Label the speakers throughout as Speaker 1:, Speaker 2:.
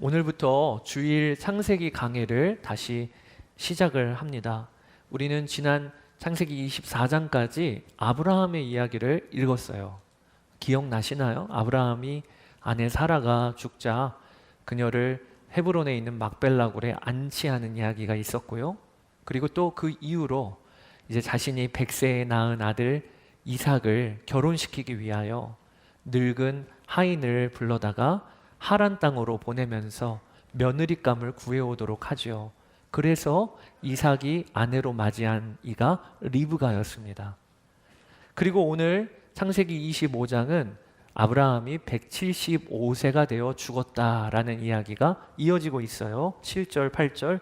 Speaker 1: 오늘부터 주일 창세기 강해를 다시 시작을 합니다. 우리는 지난 창세기 24장까지 아브라함의 이야기를 읽었어요. 기억나시나요? 아브라함이 아내 사라가 죽자 그녀를 헤브론에 있는 막벨라굴에 안치하는 이야기가 있었고요. 그리고 또 그 이후로 이제 자신이 100세에 낳은 아들 이삭을 결혼시키기 위하여 늙은 하인을 불러다가 하란 땅으로 보내면서 며느리감을 구해오도록 하죠. 그래서 이삭이 아내로 맞이한 이가 리브가였습니다. 그리고 오늘 창세기 25장은 아브라함이 175세가 되어 죽었다라는 이야기가 이어지고 있어요. 7절, 8절.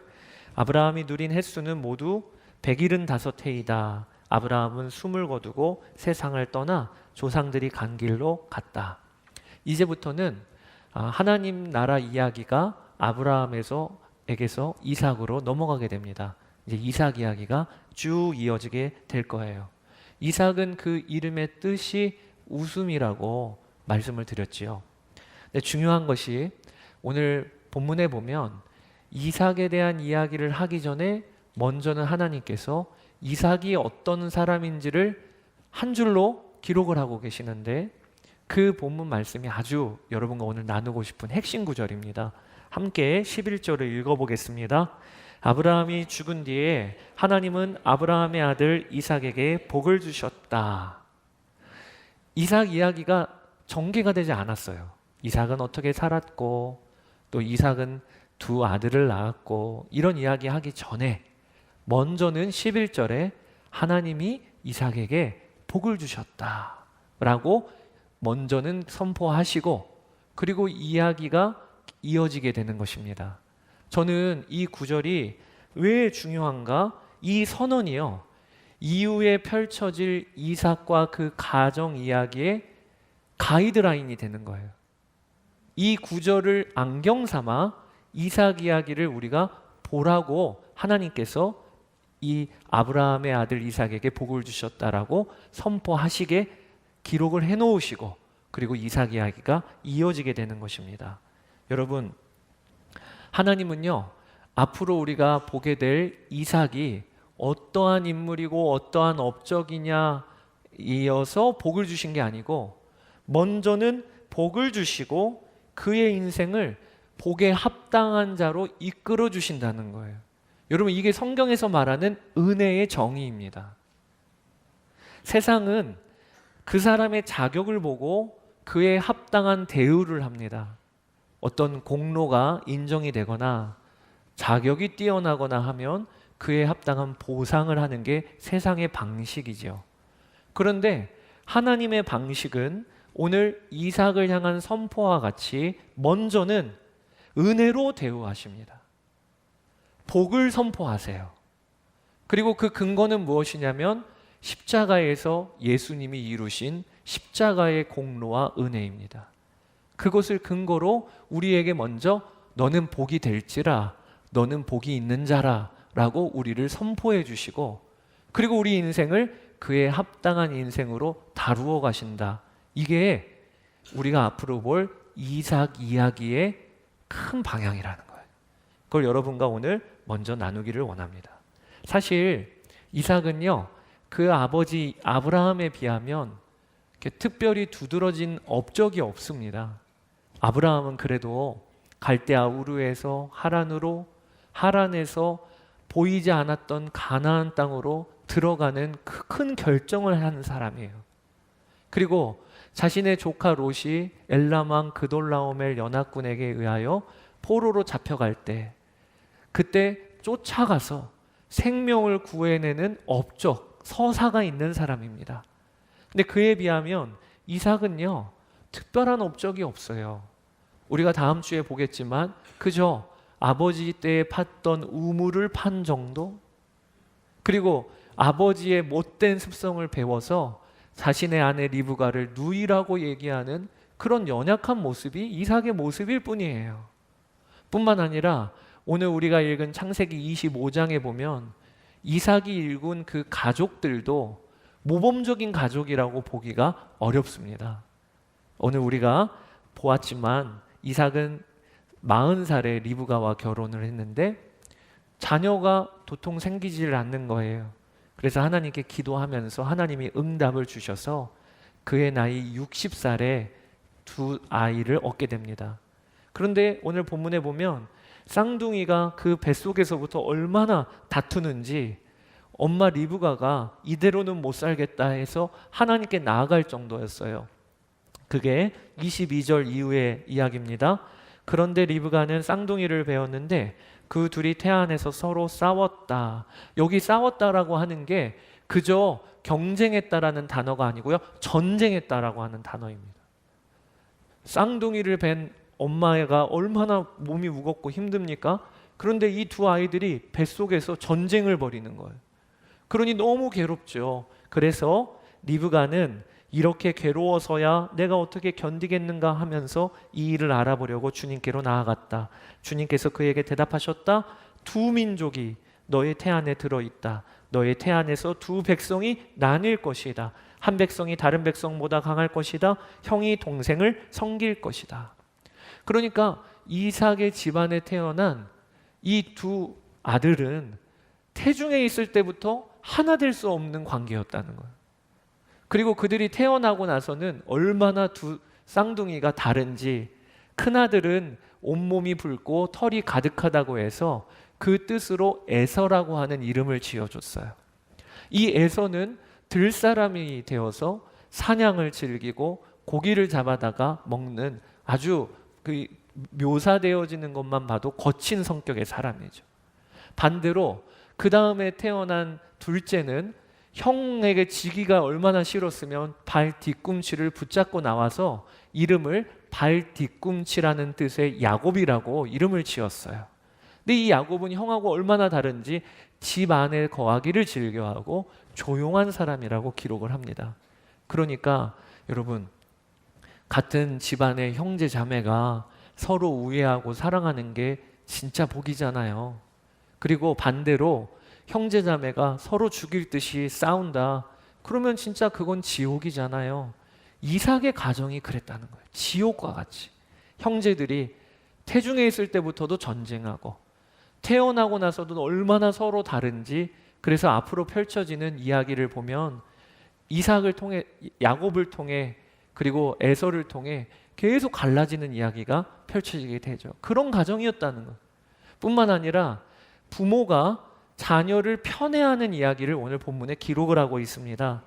Speaker 1: 아브라함이 누린 횟수는 모두 175해이다. 아브라함은 숨을 거두고 세상을 떠나 조상들이 간 길로 갔다. 이제부터는 하나님 나라 이야기가 아브라함에게서 이삭으로 넘어가게 됩니다. 이제 이삭 이야기가 쭉 이어지게 될 거예요. 이삭은 그 이름의 뜻이 웃음이라고 말씀을 드렸지요. 근데 중요한 것이 오늘 본문에 보면 이삭에 대한 이야기를 하기 전에 먼저는 하나님께서 이삭이 어떤 사람인지를 한 줄로 기록을 하고 계시는데 그 본문 말씀이 아주 여러분과 오늘 나누고 싶은 핵심 구절입니다. 함께 11절을 읽어보겠습니다. 아브라함이 죽은 뒤에 하나님은 아브라함의 아들 이삭에게 복을 주셨다. 이삭 이야기가 전개가 되지 않았어요. 이삭은 어떻게 살았고 또 이삭은 두 아들을 낳았고 이런 이야기 하기 전에 먼저는 11절에 하나님이 이삭에게 복을 주셨다 라고 먼저는 선포하시고 그리고 이야기가 이어지게 되는 것입니다. 저는 이 구절이 왜 중요한가? 이 선언이요, 이후에 펼쳐질 이삭과 그 가정 이야기의 가이드라인이 되는 거예요. 이 구절을 안경 삼아 이삭 이야기를 우리가 보라고 하나님께서 이 아브라함의 아들 이삭에게 복을 주셨다라고 선포하시게 기록을 해놓으시고 그리고 이삭 이야기가 이어지게 되는 것입니다. 여러분, 하나님은요, 앞으로 우리가 보게 될 이삭이 어떠한 인물이고 어떠한 업적이냐 이어서 복을 주신 게 아니고 먼저는 복을 주시고 그의 인생을 복에 합당한 자로 이끌어 주신다는 거예요. 여러분, 이게 성경에서 말하는 은혜의 정의입니다. 세상은 그 사람의 자격을 보고 그에 합당한 대우를 합니다. 어떤 공로가 인정이 되거나 자격이 뛰어나거나 하면 그에 합당한 보상을 하는 게 세상의 방식이죠. 그런데 하나님의 방식은 오늘 이삭을 향한 선포와 같이 먼저는 은혜로 대우하십니다. 복을 선포하세요. 그리고 그 근거는 무엇이냐면 십자가에서 예수님이 이루신 십자가의 공로와 은혜입니다. 그것을 근거로 우리에게 먼저 너는 복이 될지라, 너는 복이 있는 자라 라고 우리를 선포해 주시고 그리고 우리 인생을 그에 합당한 인생으로 다루어 가신다. 이게 우리가 앞으로 볼 이삭 이야기의 큰 방향이라는 거예요. 그걸 여러분과 오늘 먼저 나누기를 원합니다. 사실 이삭은요, 그 아버지 아브라함에 비하면 특별히 두드러진 업적이 없습니다. 아브라함은 그래도 갈대아 우르에서 하란으로, 하란에서 보이지 않았던 가나안 땅으로 들어가는 큰 결정을 하는 사람이에요. 그리고 자신의 조카 롯이 엘람 왕 그돌라오멜 연합군에게 의하여 포로로 잡혀갈 때 그때 쫓아가서 생명을 구해내는 업적, 서사가 있는 사람입니다. 근데 그에 비하면 이삭은요, 특별한 업적이 없어요. 우리가 다음 주에 보겠지만 그저 아버지 때에 팠던 우물을 판 정도? 그리고 아버지의 못된 습성을 배워서 자신의 아내 리브가를 누이라고 얘기하는 그런 연약한 모습이 이삭의 모습일 뿐이에요. 뿐만 아니라 오늘 우리가 읽은 창세기 25장에 보면 이삭이 일군 그 가족들도 모범적인 가족이라고 보기가 어렵습니다. 오늘 우리가 보았지만 이삭은 40살에 리브가와 결혼을 했는데 자녀가 도통 생기질 않는 거예요. 그래서 하나님께 기도하면서 하나님이 응답을 주셔서 그의 나이 60살에 두 아이를 얻게 됩니다. 그런데 오늘 본문에 보면 쌍둥이가 그 뱃속에서부터 얼마나 다투는지 엄마 리브가가 이대로는 못 살겠다 해서 하나님께 나아갈 정도였어요. 그게 22절 이후의 이야기입니다. 그런데 리브가는 쌍둥이를 배웠는데 그 둘이 태안에서 서로 싸웠다. 여기 싸웠다라고 하는 게 그저 경쟁했다라는 단어가 아니고요, 전쟁했다라고 하는 단어입니다. 쌍둥이를 뵌 엄마가 얼마나 몸이 무겁고 힘듭니까? 그런데 이 두 아이들이 뱃속에서 전쟁을 벌이는 거예요. 그러니 너무 괴롭죠. 그래서 리브가는 이렇게 괴로워서야 내가 어떻게 견디겠는가 하면서 이 일을 알아보려고 주님께로 나아갔다. 주님께서 그에게 대답하셨다. 두 민족이 너의 태안에 들어있다. 너의 태안에서 두 백성이 나뉠 것이다. 한 백성이 다른 백성보다 강할 것이다. 형이 동생을 섬길 것이다. 그러니까 이삭의 집안에 태어난 이 두 아들은 태중에 있을 때부터 하나 될 수 없는 관계였다는 거예요. 그리고 그들이 태어나고 나서는 얼마나 두 쌍둥이가 다른지, 큰아들은 온몸이 붉고 털이 가득하다고 해서 그 뜻으로 에서라고 하는 이름을 지어줬어요. 이 에서는 들사람이 되어서 사냥을 즐기고 고기를 잡아다가 먹는 아주 그 묘사되어지는 것만 봐도 거친 성격의 사람이죠. 반대로 그 다음에 태어난 둘째는 형에게 지기가 얼마나 싫었으면 발 뒤꿈치를 붙잡고 나와서 이름을 발 뒤꿈치라는 뜻의 야곱이라고 이름을 지었어요. 근데 이 야곱은 형하고 얼마나 다른지 집 안에 거하기를 즐겨하고 조용한 사람이라고 기록을 합니다. 그러니까 여러분, 같은 집안의 형제 자매가 서로 우애하고 사랑하는 게 진짜 복이잖아요. 그리고 반대로 형제 자매가 서로 죽일 듯이 싸운다. 그러면 진짜 그건 지옥이잖아요. 이삭의 가정이 그랬다는 거예요. 지옥과 같이. 형제들이 태중에 있을 때부터도 전쟁하고 태어나고 나서도 얼마나 서로 다른지. 그래서 앞으로 펼쳐지는 이야기를 보면 이삭을 통해, 야곱을 통해, 그리고 에서를 통해 계속 갈라지는 이야기가 펼쳐지게 되죠. 그런 가정이었다는 것 뿐만 아니라 부모가 자녀를 편애하는 이야기를 오늘 본문에 기록을 하고 있습니다.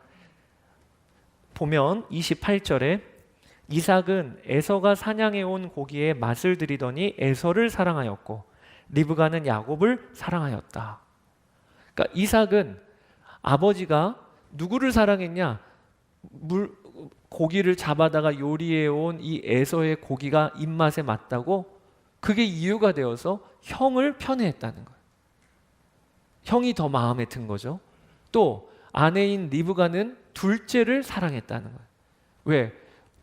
Speaker 1: 보면 28절에 이삭은 에서가 사냥해 온 고기에 맛을 들이더니 에서를 사랑하였고 리브가는 야곱을 사랑하였다. 그러니까 이삭은 아버지가 누구를 사랑했냐? 고기를 잡아다가 요리해 온 이 에서의 고기가 입맛에 맞다고, 그게 이유가 되어서 형을 편애했다는 거예요. 형이 더 마음에 든 거죠. 또 아내인 리브가는 둘째를 사랑했다는 거예요. 왜?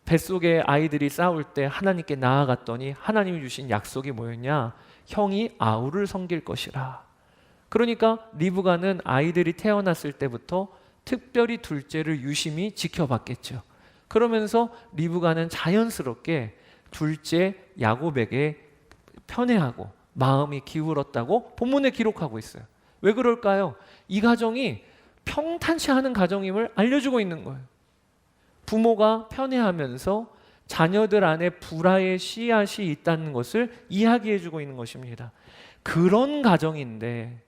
Speaker 1: 뱃속에 아이들이 싸울 때 하나님께 나아갔더니 하나님이 주신 약속이 뭐였냐? 형이 아우를 섬길 것이라. 그러니까 리브가는 아이들이 태어났을 때부터 특별히 둘째를 유심히 지켜봤겠죠. 그러면서 리브가는 자연스럽게 둘째 야곱에게 편애하고 마음이 기울었다고 본문에 기록하고 있어요. 왜 그럴까요? 이 가정이 평탄치 않은 가정임을 알려주고 있는 거예요. 부모가 편애하면서 자녀들 안에 불화의 씨앗이 있다는 것을 이야기해주고 있는 것입니다. 그런 가정인데,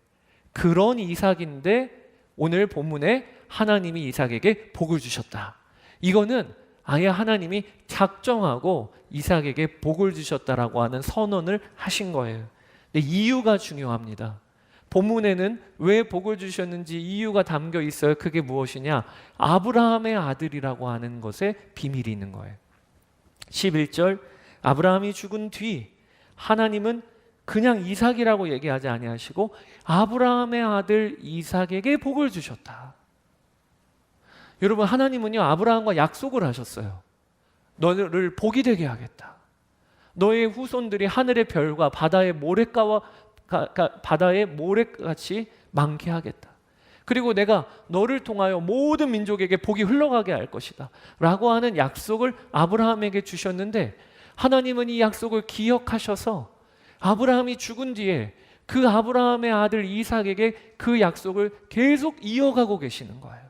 Speaker 1: 그런 이삭인데 오늘 본문에 하나님이 이삭에게 복을 주셨다. 이거는 아예 하나님이 작정하고 이삭에게 복을 주셨다라고 하는 선언을 하신 거예요. 근데 이유가 중요합니다. 본문에는 왜 복을 주셨는지 이유가 담겨 있어요. 그게 무엇이냐? 아브라함의 아들이라고 하는 것에 비밀이 있는 거예요. 11절, 아브라함이 죽은 뒤 하나님은 그냥 이삭이라고 얘기하지 아니하시고 아브라함의 아들 이삭에게 복을 주셨다. 여러분, 하나님은요 아브라함과 약속을 하셨어요. 너를 복이 되게 하겠다. 너의 후손들이 하늘의 별과 바다의 모래같이 많게 하겠다. 그리고 내가 너를 통하여 모든 민족에게 복이 흘러가게 할 것이다 라고 하는 약속을 아브라함에게 주셨는데, 하나님은 이 약속을 기억하셔서 아브라함이 죽은 뒤에 그 아브라함의 아들 이삭에게 그 약속을 계속 이어가고 계시는 거예요.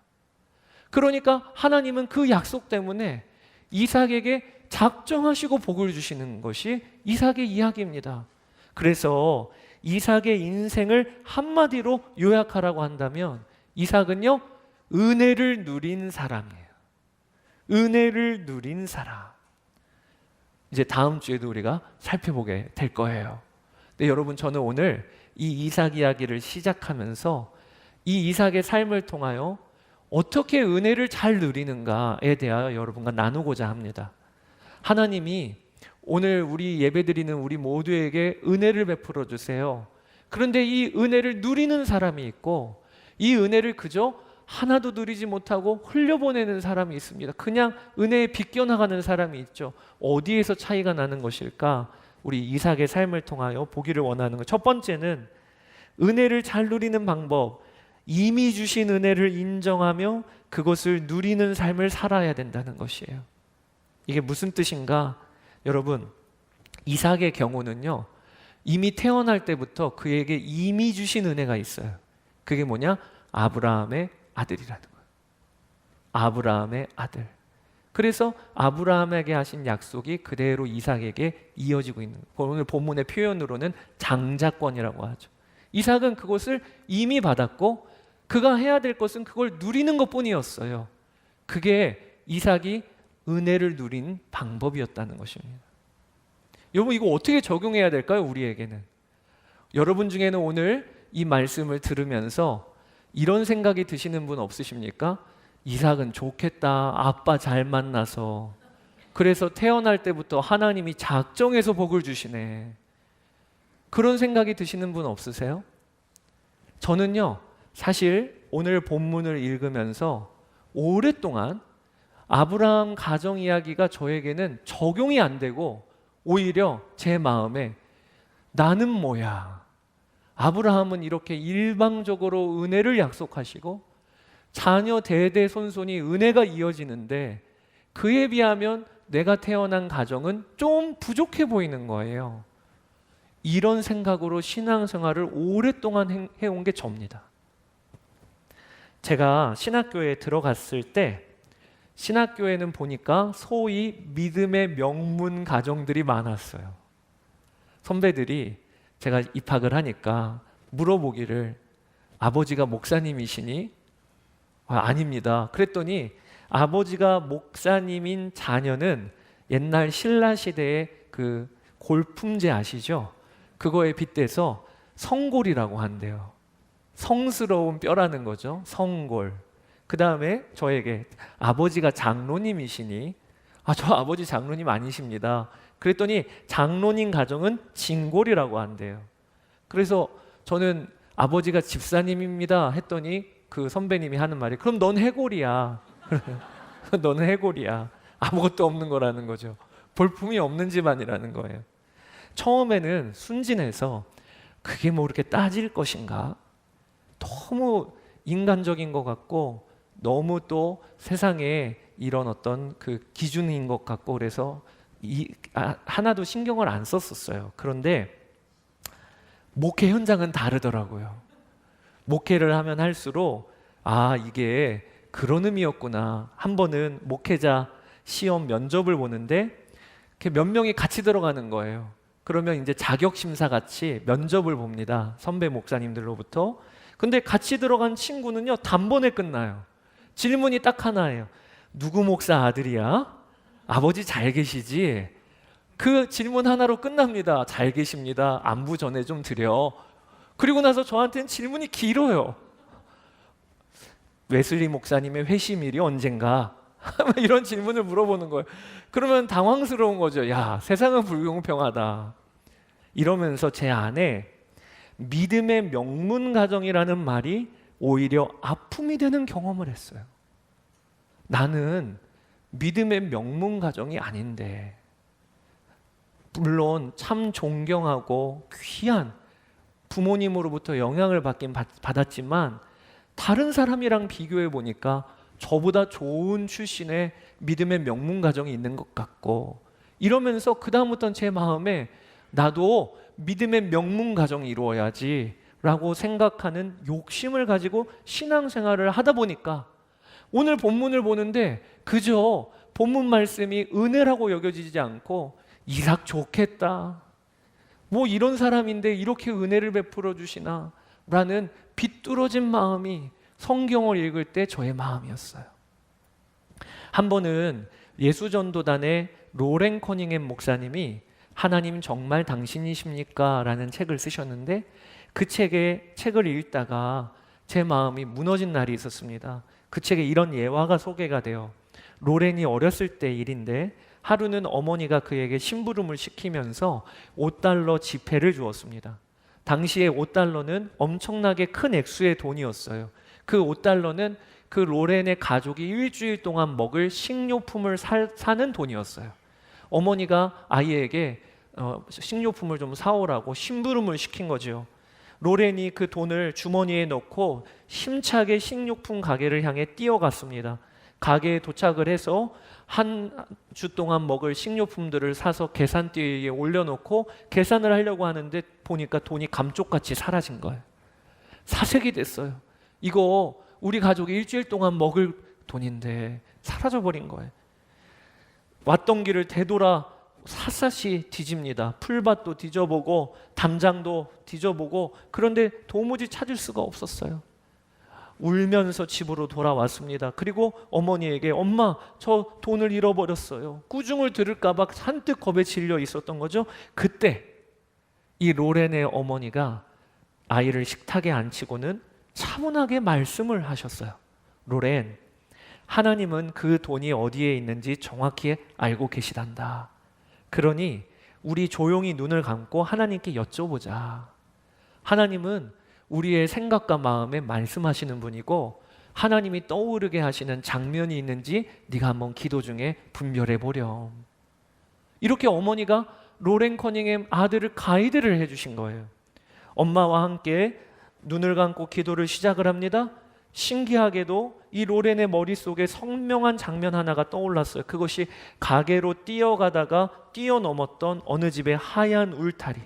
Speaker 1: 그러니까 하나님은 그 약속 때문에 이삭에게 작정하시고 복을 주시는 것이 이삭의 이야기입니다. 그래서 이삭의 인생을 한마디로 요약하라고 한다면 이삭은요, 은혜를 누린 사람이에요. 은혜를 누린 사람. 이제 다음 주에도 우리가 살펴보게 될 거예요. 근데 여러분, 저는 오늘 이 이삭 이야기를 시작하면서 이 이삭의 삶을 통하여 어떻게 은혜를 잘 누리는가에 대하여 여러분과 나누고자 합니다. 하나님이 오늘 우리 예배드리는 우리 모두에게 은혜를 베풀어 주세요. 그런데 이 은혜를 누리는 사람이 있고 이 은혜를 그저 하나도 누리지 못하고 흘려보내는 사람이 있습니다. 그냥 은혜에 비껴나가는 사람이 있죠. 어디에서 차이가 나는 것일까? 우리 이삭의 삶을 통하여 보기를 원하는 것. 첫 번째는 은혜를 잘 누리는 방법, 이미 주신 은혜를 인정하며 그것을 누리는 삶을 살아야 된다는 것이에요. 이게 무슨 뜻인가? 여러분, 이삭의 경우는요, 이미 태어날 때부터 그에게 이미 주신 은혜가 있어요. 그게 뭐냐? 아브라함의 아들이라는 거예요. 아브라함의 아들. 그래서 아브라함에게 하신 약속이 그대로 이삭에게 이어지고 있는 거예요. 오늘 본문의 표현으로는 장자권이라고 하죠. 이삭은 그것을 이미 받았고 그가 해야 될 것은 그걸 누리는 것뿐이었어요. 그게 이삭이 은혜를 누린 방법이었다는 것입니다. 여러분, 이거 어떻게 적용해야 될까요? 우리에게는. 여러분 중에는 오늘 이 말씀을 들으면서 이런 생각이 드시는 분 없으십니까? 이삭은 좋겠다. 아빠 잘 만나서. 그래서 태어날 때부터 하나님이 작정해서 복을 주시네. 그런 생각이 드시는 분 없으세요? 저는요, 사실 오늘 본문을 읽으면서 오랫동안 아브라함 가정 이야기가 저에게는 적용이 안 되고 오히려 제 마음에 나는 뭐야? 아브라함은 이렇게 일방적으로 은혜를 약속하시고 자녀 대대손손이 은혜가 이어지는데 그에 비하면 내가 태어난 가정은 좀 부족해 보이는 거예요. 이런 생각으로 신앙생활을 오랫동안 해온 게 접니다. 제가 신학교에 들어갔을 때 신학교에는 보니까 소위 믿음의 명문 가정들이 많았어요. 선배들이 제가 입학을 하니까 물어보기를 아버지가 목사님이시니? 아닙니다. 그랬더니 아버지가 목사님인 자녀는 옛날 신라 시대의 그 골품제 아시죠? 그거에 빗대서 성골이라고 한대요. 성스러운 뼈라는 거죠. 성골. 그 다음에 저에게 아버지가 장로님이시니? 저 아버지 장로님 아니십니다. 그랬더니 장로님 가정은 진골이라고 한대요. 그래서 저는 아버지가 집사님입니다 했더니 그 선배님이 하는 말이 그럼 넌 해골이야. 너는 해골이야. 아무것도 없는 거라는 거죠. 볼품이 없는 집안이라는 거예요. 처음에는 순진해서 그게 뭐 이렇게 따질 것인가? 너무 인간적인 것 같고 너무 또 세상에 이런 어떤 그 기준인 것 같고 그래서 하나도 신경을 안 썼었어요. 그런데 목회 현장은 다르더라고요. 목회를 하면 할수록 이게 그런 의미였구나. 한 번은 목회자 시험 면접을 보는데 몇 명이 같이 들어가는 거예요. 그러면 이제 자격심사 같이 면접을 봅니다. 선배 목사님들로부터. 근데 같이 들어간 친구는요, 단번에 끝나요. 질문이 딱 하나예요. 누구 목사 아들이야? 아버지 잘 계시지? 그 질문 하나로 끝납니다. 잘 계십니다. 안부 전해 좀 드려. 그리고 나서 저한테는 질문이 길어요. 웨슬리 목사님의 회심일이 언젠가? 이런 질문을 물어보는 거예요. 그러면 당황스러운 거죠. 야, 세상은 불공평하다. 이러면서 제 안에 믿음의 명문 가정이라는 말이 오히려 아픔이 되는 경험을 했어요. 나는 믿음의 명문 가정이 아닌데, 물론 참 존경하고 귀한 부모님으로부터 영향을 받았지만 다른 사람이랑 비교해 보니까 저보다 좋은 출신의 믿음의 명문 가정이 있는 것 같고, 이러면서 그 다음부터는 제 마음에 나도 믿음의 명문 가정이 이루어야지 라고 생각하는 욕심을 가지고 신앙생활을 하다 보니까 오늘 본문을 보는데 그저 본문 말씀이 은혜라고 여겨지지 않고 이삭 좋겠다, 뭐 이런 사람인데 이렇게 은혜를 베풀어 주시나 라는 비뚤어진 마음이 성경을 읽을 때 저의 마음이었어요. 한 번은 예수전도단의 로렌 커닝햄 목사님이 하나님 정말 당신이십니까? 라는 책을 쓰셨는데 그 책을 읽다가 제 마음이 무너진 날이 있었습니다. 그 책에 이런 예화가 소개가 돼요. 로렌이 어렸을 때 일인데 하루는 어머니가 그에게 심부름을 시키면서 5달러 지폐를 주었습니다. 당시에 5달러는 엄청나게 큰 액수의 돈이었어요. 그 5달러는 그 로렌의 가족이 일주일 동안 먹을 식료품을 사는 돈이었어요. 어머니가 아이에게 식료품을 좀 사오라고 심부름을 시킨 거죠. 로렌이 그 돈을 주머니에 넣고 힘차게 식료품 가게를 향해 뛰어갔습니다. 가게에 도착을 해서 한 주 동안 먹을 식료품들을 사서 계산대 위에 올려놓고 계산을 하려고 하는데 보니까 돈이 감쪽같이 사라진 거예요. 사색이 됐어요. 이거 우리 가족이 일주일 동안 먹을 돈인데 사라져버린 거예요. 왔던 길을 되돌아 샅샅이 뒤집니다. 풀밭도 뒤져보고 담장도 뒤져보고 그런데 도무지 찾을 수가 없었어요. 울면서 집으로 돌아왔습니다. 그리고 어머니에게 엄마 저 돈을 잃어버렸어요. 꾸중을 들을까 봐 잔뜩 겁에 질려 있었던 거죠. 그때 이 로렌의 어머니가 아이를 식탁에 앉히고는 차분하게 말씀을 하셨어요. 로렌, 하나님은 그 돈이 어디에 있는지 정확히 알고 계시단다. 그러니 우리 조용히 눈을 감고 하나님께 여쭤보자. 하나님은 우리의 생각과 마음에 말씀하시는 분이고 하나님이 떠오르게 하시는 장면이 있는지 네가 한번 기도 중에 분별해 보렴. 이렇게 어머니가 로렌 커닝햄 아들을 가이드를 해주신 거예요. 엄마와 함께 눈을 감고 기도를 시작을 합니다. 신기하게도 이 로렌의 머릿속에 선명한 장면 하나가 떠올랐어요. 그것이 가게로 뛰어가다가 뛰어넘었던 어느 집의 하얀 울타리,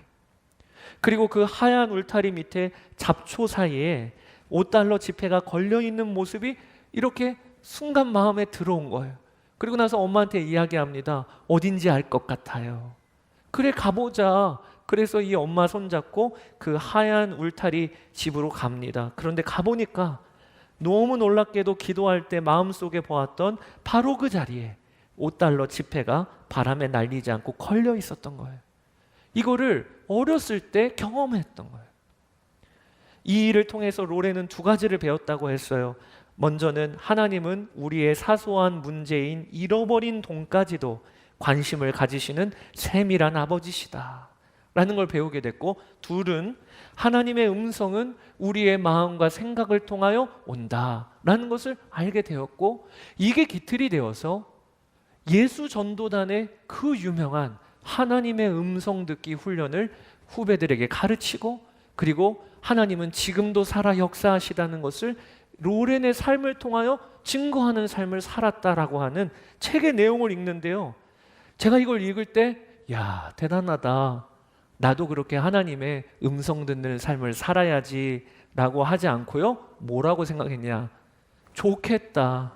Speaker 1: 그리고 그 하얀 울타리 밑에 잡초 사이에 5달러 지폐가 걸려있는 모습이 이렇게 순간 마음에 들어온 거예요. 그리고 나서 엄마한테 이야기합니다. 어딘지 알 것 같아요. 그래 가보자. 그래서 이 엄마 손잡고 그 하얀 울타리 집으로 갑니다. 그런데 가보니까 너무 놀랍게도 기도할 때 마음속에 보았던 바로 그 자리에 5달러 지폐가 바람에 날리지 않고 걸려 있었던 거예요. 이거를 어렸을 때 경험했던 거예요. 이 일을 통해서 로렌은 두 가지를 배웠다고 했어요. 먼저는 하나님은 우리의 사소한 문제인 잃어버린 돈까지도 관심을 가지시는 세밀한 아버지시다 라는 걸 배우게 됐고, 둘은 하나님의 음성은 우리의 마음과 생각을 통하여 온다라는 것을 알게 되었고, 이게 기틀이 되어서 예수 전도단의 그 유명한 하나님의 음성 듣기 훈련을 후배들에게 가르치고, 그리고 하나님은 지금도 살아 역사하시다는 것을 로렌의 삶을 통하여 증거하는 삶을 살았다라고 하는 책의 내용을 읽는데요, 제가 이걸 읽을 때 야, 대단하다, 나도 그렇게 하나님의 음성 듣는 삶을 살아야지 라고 하지 않고요, 뭐라고 생각했냐, 좋겠다,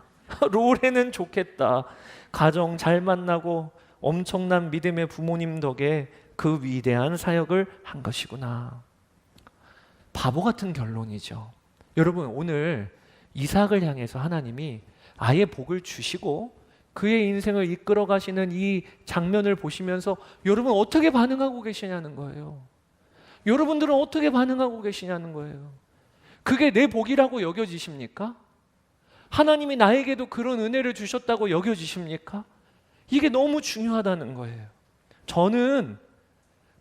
Speaker 1: 로렌은 좋겠다, 가정 잘 만나고 엄청난 믿음의 부모님 덕에 그 위대한 사역을 한 것이구나. 바보 같은 결론이죠. 여러분, 오늘 이삭을 향해서 하나님이 아예 복을 주시고 그의 인생을 이끌어 가시는 이 장면을 보시면서 여러분 어떻게 반응하고 계시냐는 거예요. 여러분들은 어떻게 반응하고 계시냐는 거예요. 그게 내 복이라고 여겨지십니까? 하나님이 나에게도 그런 은혜를 주셨다고 여겨지십니까? 이게 너무 중요하다는 거예요. 저는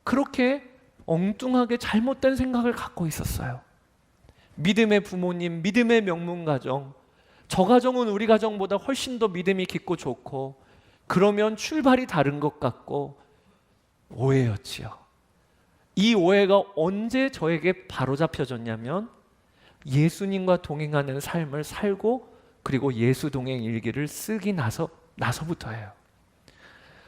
Speaker 1: 그렇게 엉뚱하게 잘못된 생각을 갖고 있었어요. 믿음의 부모님, 믿음의 명문 가정, 저 가정은 우리 가정보다 훨씬 더 믿음이 깊고 좋고, 그러면 출발이 다른 것 같고, 오해였지요. 이 오해가 언제 저에게 바로잡혀졌냐면 예수님과 동행하는 삶을 살고 그리고 예수 동행 일기를 쓰기 나서부터예요.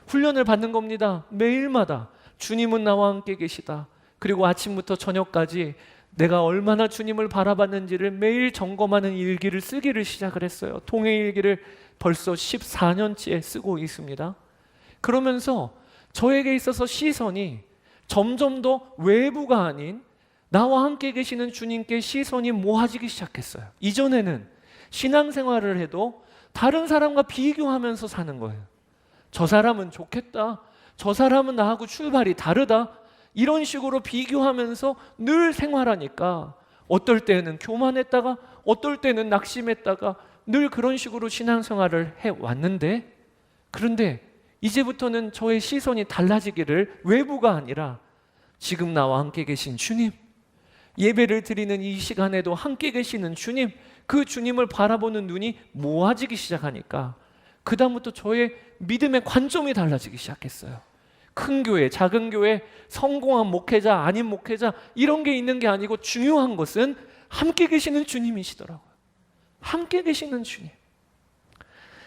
Speaker 1: 훈련을 받는 겁니다. 매일마다 주님은 나와 함께 계시다. 그리고 아침부터 저녁까지 내가 얼마나 주님을 바라봤는지를 매일 점검하는 일기를 쓰기를 시작을 했어요. 통해 일기를 벌써 14년째 쓰고 있습니다. 그러면서 저에게 있어서 시선이 점점 더 외부가 아닌 나와 함께 계시는 주님께 시선이 모아지기 시작했어요. 이전에는 신앙생활을 해도 다른 사람과 비교하면서 사는 거예요. 저 사람은 좋겠다. 저 사람은 나하고 출발이 다르다. 이런 식으로 비교하면서 늘 생활하니까 어떨 때는 교만했다가 어떨 때는 낙심했다가 늘 그런 식으로 신앙생활을 해왔는데, 그런데 이제부터는 저의 시선이 달라지기를, 외부가 아니라 지금 나와 함께 계신 주님, 예배를 드리는 이 시간에도 함께 계시는 주님, 그 주님을 바라보는 눈이 모아지기 시작하니까 그 다음부터 저의 믿음의 관점이 달라지기 시작했어요. 큰 교회, 작은 교회, 성공한 목회자, 아닌 목회자 이런 게 있는 게 아니고 중요한 것은 함께 계시는 주님이시더라고요. 함께 계시는 주님.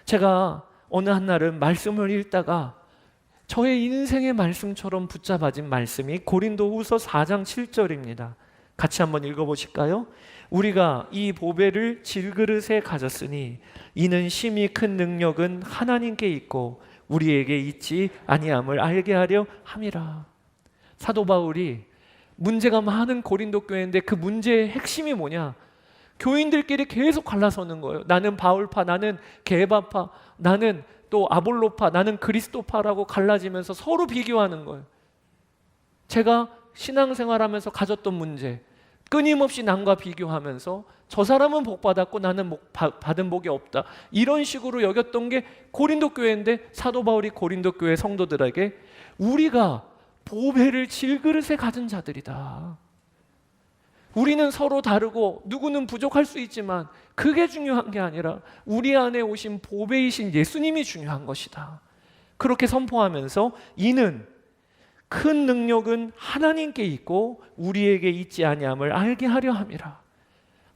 Speaker 1: 제가 어느 한날은 말씀을 읽다가 저의 인생의 말씀처럼 붙잡아진 말씀이 고린도후서 4장 7절입니다. 같이 한번 읽어보실까요? 우리가 이 보배를 질그릇에 가졌으니 이는 심히 큰 능력은 하나님께 있고 우리에게 있지 아니함을 알게 하려 함이라. 사도 바울이 문제가 많은 고린도 교회인데 그 문제의 핵심이 뭐냐? 교인들끼리 계속 갈라서는 거예요. 나는 바울파, 나는 게바파, 나는 또 아볼로파, 나는 그리스도파라고 갈라지면서 서로 비교하는 거예요. 제가 신앙생활하면서 가졌던 문제, 끊임없이 남과 비교하면서 저 사람은 복 받았고 나는 받은 복이 없다, 이런 식으로 여겼던 게 고린도 교회인데, 사도 바울이 고린도 교회 성도들에게 우리가 보배를 질그릇에 가진 자들이다. 우리는 서로 다르고 누구는 부족할 수 있지만 그게 중요한 게 아니라 우리 안에 오신 보배이신 예수님이 중요한 것이다. 그렇게 선포하면서 이는 큰 능력은 하나님께 있고 우리에게 있지 아니함을 알게 하려 함이라.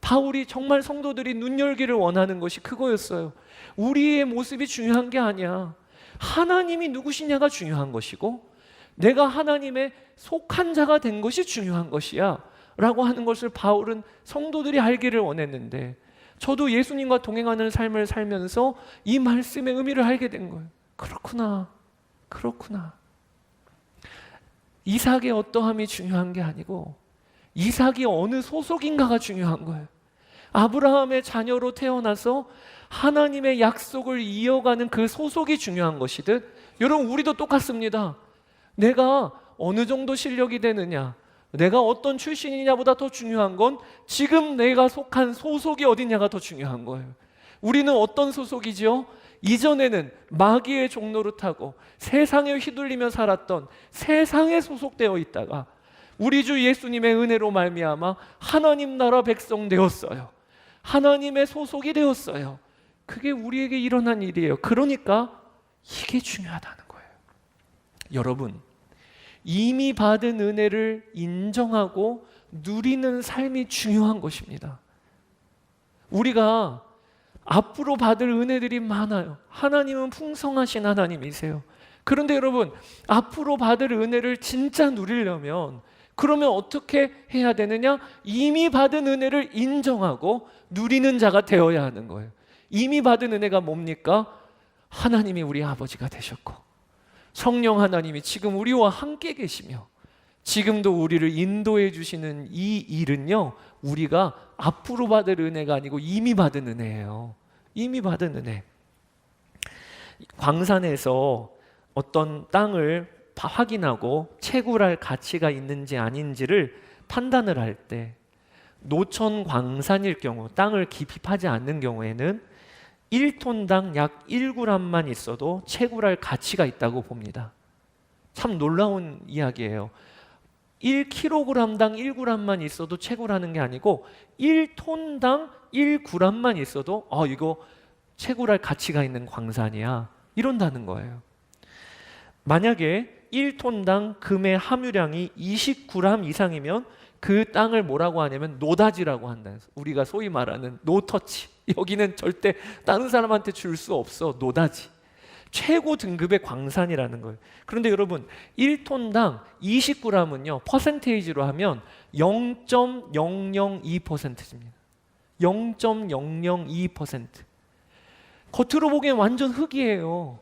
Speaker 1: 바울이 정말 성도들이 눈 열기를 원하는 것이 그거였어요. 우리의 모습이 중요한 게 아니야. 하나님이 누구시냐가 중요한 것이고 내가 하나님의 속한 자가 된 것이 중요한 것이야 라고 하는 것을 바울은 성도들이 알기를 원했는데, 저도 예수님과 동행하는 삶을 살면서 이 말씀의 의미를 알게 된 거예요. 그렇구나. 이삭의 어떠함이 중요한 게 아니고 이삭이 어느 소속인가가 중요한 거예요. 아브라함의 자녀로 태어나서 하나님의 약속을 이어가는 그 소속이 중요한 것이듯, 여러분 우리도 똑같습니다. 내가 어느 정도 실력이 되느냐, 내가 어떤 출신이냐보다 더 중요한 건 지금 내가 속한 소속이 어디냐가 더 중요한 거예요. 우리는 어떤 소속이지요? 이전에는 마귀의 종로를 타고 세상에 휘둘리며 살았던 세상에 소속되어 있다가 우리 주 예수님의 은혜로 말미암아 하나님 나라 백성 되었어요. 하나님의 소속이 되었어요. 그게 우리에게 일어난 일이에요. 그러니까 이게 중요하다는 거예요. 여러분, 이미 받은 은혜를 인정하고 누리는 삶이 중요한 것입니다. 우리가 앞으로 받을 은혜들이 많아요. 하나님은 풍성하신 하나님이세요. 그런데 여러분, 앞으로 받을 은혜를 진짜 누리려면 그러면 어떻게 해야 되느냐? 이미 받은 은혜를 인정하고 누리는 자가 되어야 하는 거예요. 이미 받은 은혜가 뭡니까? 하나님이 우리 아버지가 되셨고 성령 하나님이 지금 우리와 함께 계시며 지금도 우리를 인도해 주시는 이 일은요, 우리가 앞으로 받을 은혜가 아니고 이미 받은 은혜예요. 이미 받은 은혜. 광산에서 어떤 땅을 확인하고 채굴할 가치가 있는지 아닌지를 판단을 할 때 노천 광산일 경우, 땅을 깊이 파지 않는 경우에는 1톤당 약 1g만 있어도 채굴할 가치가 있다고 봅니다. 참 놀라운 이야기예요. 1kg당 1g만 있어도 채굴하는 게 아니고 1톤당 1g만 있어도 이거 채굴할 가치가 있는 광산이야, 이런다는 거예요. 만약에 1톤당 금의 함유량이 20g 이상이면 그 땅을 뭐라고 하냐면 노다지라고 한다. 우리가 소위 말하는 노터치. 여기는 절대 다른 사람한테 줄 수 없어. 노다지. 최고 등급의 광산이라는 거예요. 그런데 여러분 1톤당 20g은요 퍼센테이지로 하면 0.002%입니다. 0.002%. 겉으로 보기엔 완전 흙이에요.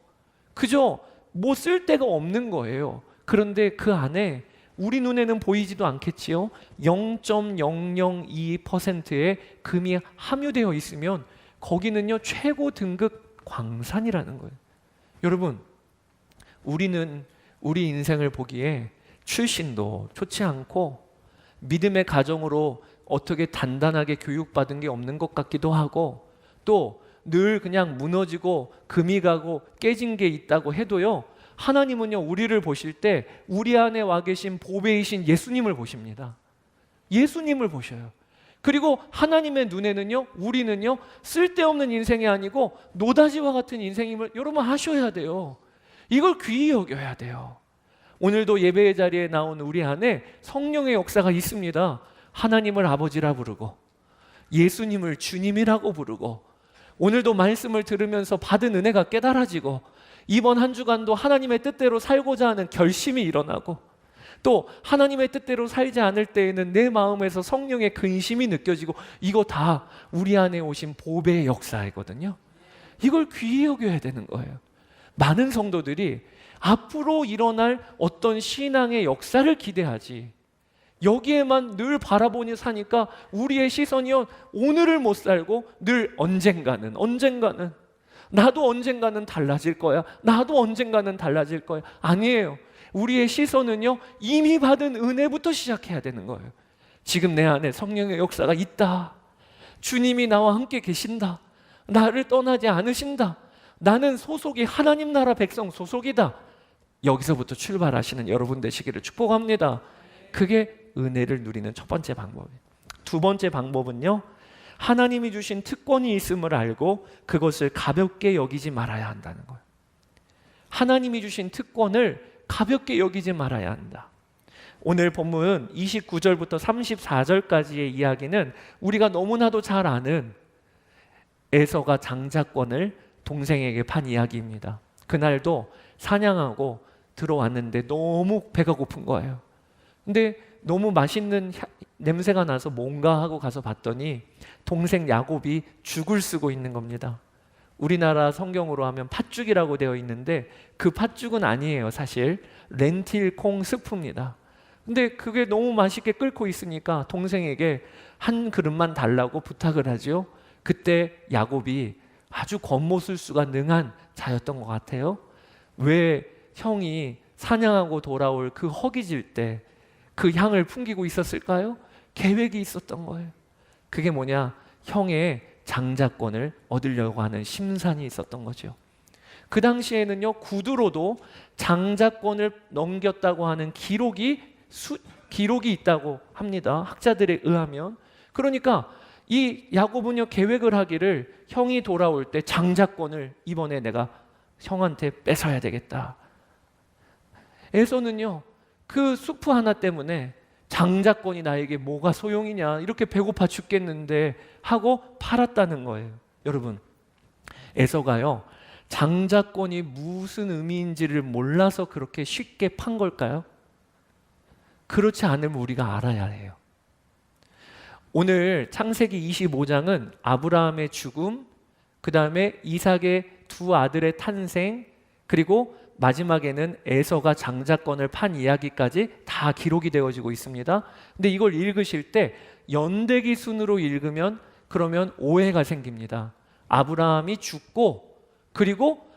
Speaker 1: 그저 뭐 쓸데가 없는 거예요. 그런데 그 안에 우리 눈에는 보이지도 않겠지요. 0.002%의 금이 함유되어 있으면 거기는요 최고 등급 광산이라는 거예요. 여러분, 우리는 우리 인생을 보기에 출신도 좋지 않고 믿음의 가정으로 어떻게 단단하게 교육받은 게 없는 것 같기도 하고 또 늘 그냥 무너지고 금이 가고 깨진 게 있다고 해도요, 하나님은요 우리를 보실 때 우리 안에 와 계신 보배이신 예수님을 보십니다. 예수님을 보셔요. 그리고 하나님의 눈에는요 우리는요 쓸데없는 인생이 아니고 노다지와 같은 인생임을 여러분 하셔야 돼요. 이걸 귀히 여겨야 돼요. 오늘도 예배의 자리에 나온 우리 안에 성령의 역사가 있습니다. 하나님을 아버지라 부르고 예수님을 주님이라고 부르고 오늘도 말씀을 들으면서 받은 은혜가 깨달아지고 이번 한 주간도 하나님의 뜻대로 살고자 하는 결심이 일어나고 또 하나님의 뜻대로 살지 않을 때에는 내 마음에서 성령의 근심이 느껴지고 이거 다 우리 안에 오신 보배의 역사이거든요. 이걸 귀히 여겨야 되는 거예요. 많은 성도들이 앞으로 일어날 어떤 신앙의 역사를 기대하지 여기에만 늘 바라보니 사니까 우리의 시선이요 오늘을 못 살고 늘 언젠가는 나도 언젠가는 달라질 거야. 나도 언젠가는 달라질 거야. 아니에요. 우리의 시선은요 이미 받은 은혜부터 시작해야 되는 거예요. 지금 내 안에 성령의 역사가 있다. 주님이 나와 함께 계신다. 나를 떠나지 않으신다. 나는 소속이 하나님 나라 백성 소속이다. 여기서부터 출발하시는 여러분 되시기를 축복합니다. 그게 은혜를 누리는 첫 번째 방법이에요. 두 번째 방법은요, 하나님이 주신 특권이 있음을 알고 그것을 가볍게 여기지 말아야 한다는 거예요. 하나님이 주신 특권을 가볍게 여기지 말아야 한다. 오늘 본문 29절부터 34절까지의 이야기는 우리가 너무나도 잘 아는 에서가 장자권을 동생에게 판 이야기입니다. 그날도 사냥하고 들어왔는데 너무 배가 고픈 거예요. 근데 너무 맛있는 냄새가 나서 뭔가 하고 가서 봤더니 동생 야곱이 죽을 쓰고 있는 겁니다. 우리나라 성경으로 하면 팥죽이라고 되어 있는데 그 팥죽은 아니에요. 사실 렌틸콩 스프입니다. 근데 그게 너무 맛있게 끓고 있으니까 동생에게 한 그릇만 달라고 부탁을 하죠. 그때 야곱이 아주 겉모술수가 능한 자였던 것 같아요. 왜 형이 사냥하고 돌아올 그 허기질 때 그 향을 풍기고 있었을까요? 계획이 있었던 거예요. 그게 뭐냐? 형의 장자권을 얻으려고 하는 심산이 있었던 거죠. 그 당시에는요 구두로도 장자권을 넘겼다고 하는 기록이 있다고 합니다. 학자들에 의하면. 그러니까 이 야곱은요 계획을 하기를 형이 돌아올 때 장자권을 이번에 내가 형한테 뺏어야 되겠다. 에서는요 그 수프 하나 때문에 장자권이 나에게 뭐가 소용이냐, 이렇게 배고파 죽겠는데 하고 팔았다는 거예요. 여러분, 에서가요 장자권이 무슨 의미인지를 몰라서 그렇게 쉽게 판 걸까요? 그렇지 않으면 우리가 알아야 해요. 오늘 창세기 25장은 아브라함의 죽음, 그 다음에 이삭의 두 아들의 탄생, 그리고 마지막에는 에서가 장자권을 판 이야기까지 다 기록이 되어지고 있습니다. 근데 이걸 읽으실 때 연대기 순으로 읽으면 그러면 오해가 생깁니다. 아브라함이 죽고 그리고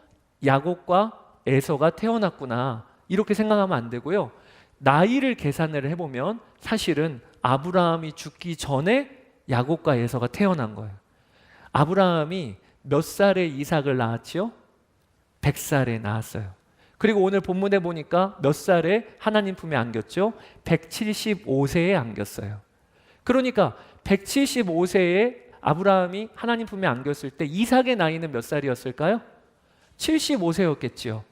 Speaker 1: 야곱과 에서가 태어났구나, 이렇게 생각하면 안 되고요. 나이를 계산을 해보면 사실은 아브라함이 죽기 전에 야곱과 에서가 태어난 거예요. 아브라함이 몇 살에 이삭을 낳았지요? 100살에 낳았어요. 그리고 오늘 본문에 보니까 몇 살에 하나님 품에 안겼죠? 175세에 안겼어요. 그러니까 175세에 아브라함이 하나님 품에 안겼을 때 이삭의 나이는 몇 살이었을까요? 75세였겠지요.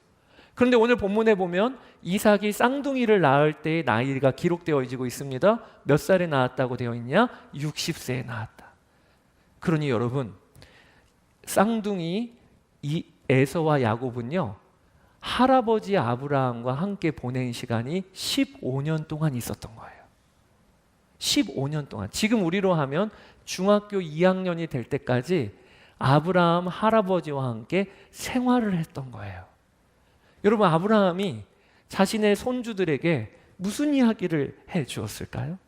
Speaker 1: 그런데 오늘 본문에 보면 이삭이 쌍둥이를 낳을 때의 나이가 기록되어지고 있습니다. 몇 살에 낳았다고 되어 있냐? 60세에 낳았다. 그러니 여러분, 쌍둥이 에서와 야곱은요, 할아버지 아브라함과 함께 보낸 시간이 15년 동안 있었던 거예요. 15년 동안. 지금 우리로 하면 중학교 2학년이 될 때까지 아브라함 할아버지와 함께 생활을 했던 거예요. 여러분, 아브라함이 자신의 손주들에게 무슨 이야기를 해 주었을까요?